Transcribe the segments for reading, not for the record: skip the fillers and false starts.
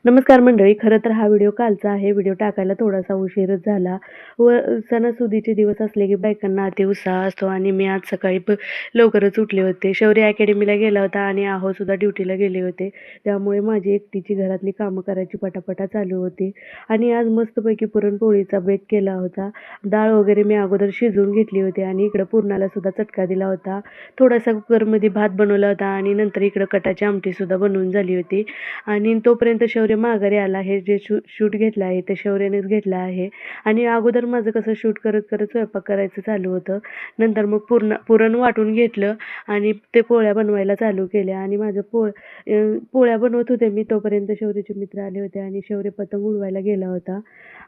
नमस्कार मंडळी. खरं तर हा व्हिडिओ कालचा आहे. व्हिडिओ टाकायला थोडासा उशीरच झाला व सणासुदीचे दिवस असले की बायकांना अतिउत्साह असतो आणि मी आज सकाळी लवकरच उठले होते. शौर्य अकॅडमीला गेला होता आणि सुद्धा ड्युटीला गेले होते. त्यामुळे माझी एकटीची घरातली कामं करायची पटापटा चालू होती आणि आज मस्तपैकी पुरणपोळीचा बेत केला होता. डाळ वगैरे मी अगोदर शिजवून घेतली होती आणि इकडं पुरणाला सुद्धा चटका दिला होता. थोडासा कुकरमध्ये भात बनवला होता आणि नंतर इकडं कटाची आमटीसुद्धा बनवून झाली होती आणि तोपर्यंत शौर्य माघारी आला आहे. जे शूट घेतलं आहे ते शौर्यानेच घेतलं आहे आणि अगोदर माझं कसं शूट करत करत स्वयंपाक करायचं चालू होतं. नंतर मग पुरण वाटून घेतलं आणि ते पोळ्या बनवायला चालू केल्या आणि माझं पोळ्या बनवत होते मी, तोपर्यंत शौर्यचे मित्र आले होते आणि शौर्य पतंग उडवायला गेला होता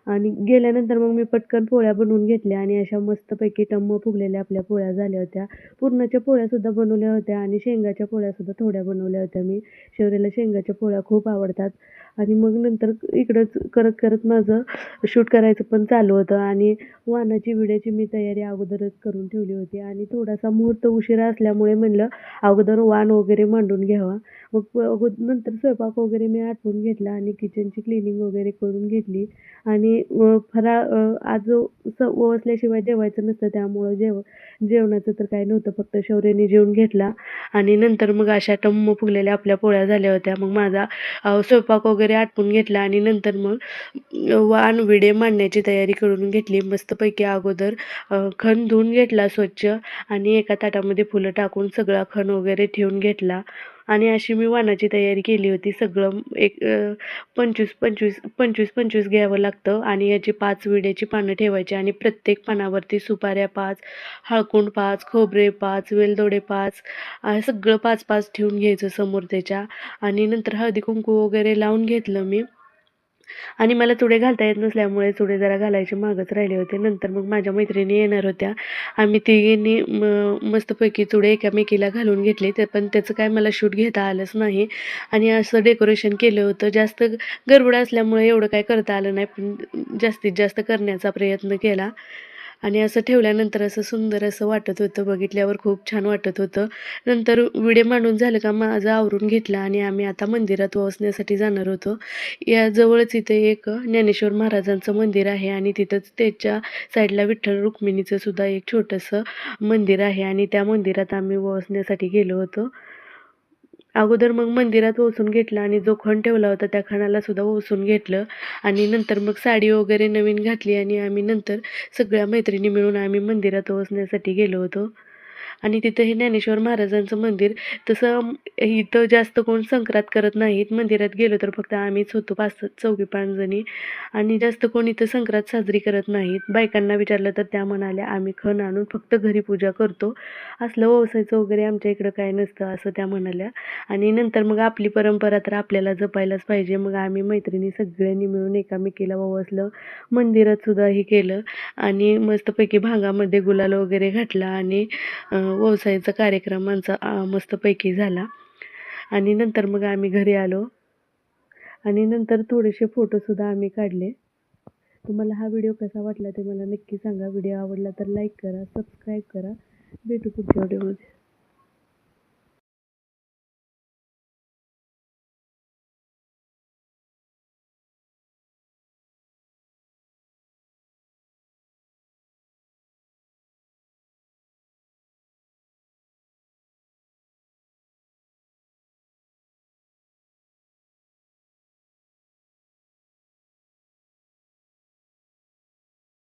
आणि गेल्यानंतर मग मी पटकन पोळ्या बनवून घेतल्या आणि अशा मस्तपैकी टम्म फुगलेल्या आपल्या पोळ्या झाल्या होत्या. पुरणाच्या पोळ्यासुद्धा बनवल्या होत्या आणि शेंगाच्या पोळ्यासुद्धा थोड्या बनवल्या होत्या मी. शौर्याला शेंगाच्या पोळ्या खूप आवडतात आणि मग नंतर इकडंच करत करत माझं शूट करायचं पण चालू होतं आणि वाणाची विड्याची मी तयारी अगोदरच करून ठेवली होती आणि थोडासा मुहूर्त उशिरा असल्यामुळे म्हणलं अगोदर वाण वगैरे मांडून घ्यावा. मग नंतर स्वयंपाक वगैरे मी आटपून घेतला आणि किचनची क्लिनिंग वगैरे करून घेतली आणि आज वसल्याशिवाय जेवायचं नसतं, त्यामुळं जेवणाचं तर काही नव्हतं, फक्त शौर्याने जेवून घेतला आणि नंतर मग अशा टम्म फुगलेल्या आपल्या पोळ्या झाल्या होत्या. मग माझा स्वयंपाक वगैरे आटपून घेतला आणि नंतर मग वाण विडे मांडण्याची तयारी करून घेतली. मस्तपैकी अगोदर खण धुवून घेतला स्वच्छ आणि एका ताटामध्ये फुलं टाकून सगळा खण वगैरे ठेवून घेतला आणि अशी मी वाणाची तयारी केली होती. सगळं एक 25-25 घ्यावं लागतं आणि याची 5 विड्याची पानं ठेवायची आणि प्रत्येक पानावरती सुपाऱ्या 5, हळकुंड 5, खोबरे 5, वेलदोडे 5 सगळं 5-5 ठेवून घ्यायचं समोर त्याच्या आणि नंतर हळदी कुंकू वगैरे लावून घेतलं मी आणि मला चुडे घालता येत नसल्यामुळे चुडे जरा घालायचे मागच राहिले होते. नंतर मग माझ्या मैत्रिणी येणार होत्या. आम्ही तिघींनी मस्तपैकी चुडे एकामेकीला घालून घेतले. पण त्याचं काय मला शूट घेता आलंच नाही आणि असं डेकोरेशन केलं होतं. जास्त गडबड असल्यामुळे एवढं काय करता आलं नाही, पण जास्तीत जास्त करण्याचा प्रयत्न केला आणि असं ठेवल्यानंतर असं सुंदर असं वाटत होतं. बघितल्यावर खूप छान वाटत होतं. नंतर विडे मांडून झालं का माझं आवरून घेतलं आणि आम्ही आता मंदिरात वसण्यासाठी जाणार होतो. या जवळच इथे एक ज्ञानेश्वर महाराजांचं मंदिर आहे आणि तिथंच त्याच्या साईडला विठ्ठल रुक्मिणीचं सुद्धा एक छोटंसं मंदिर आहे आणि त्या मंदिरात आम्ही वसण्यासाठी गेलो होतो. अगोदर मग मंदिरात ओसून घेतलं आणि जो खण ठेवला होता त्या खणाला सुद्धा ओसून घेतलं आणि नंतर मग साडी वगैरे नवीन घातली आणि आम्ही नंतर सगळ्या मैत्रिणी मिळून आम्ही मंदिरात ओसण्यासाठी गेलो होतो. आणि तिथं हे ज्ञानेश्वर महाराजांचं मंदिर, तसं इथं जास्त कोण संक्रांत करत नाहीत. मंदिरात गेलो तर फक्त आम्हीच होतो 5 जणी आणि जास्त कोण इथं संक्रांत साजरी करत नाहीत. बायकांना विचारलं तर त्या म्हणाल्या आम्ही खण आणून फक्त घरी पूजा करतो, असलं ओसायचं वगैरे आमच्या इकडं काय नसतं, असं त्या म्हणाल्या. आणि नंतर मग आपली परंपरा तर आपल्याला जपायलाच पाहिजे. मग आम्ही मैत्रिणी सगळ्यांनी मिळून एकामेकीला ओवासलं, मंदिरात सुद्धा हे केलं आणि मस्तपैकी भांगामध्ये गुलाल वगैरे घातला आणि व्यवसायाचा कार्यक्रम आमचा मस्तपैकी झाला आणि नंतर मग आम्ही घरी आलो आणि नंतर थोडेसे फोटोसुद्धा आम्ही काढले. तुम्हाला हा व्हिडिओ कसा वाटला ते मला नक्की सांगा. व्हिडिओ आवडला तर लाईक करा, सबस्क्राईब करा. भेटू पुढच्या व्हिडिओमध्ये.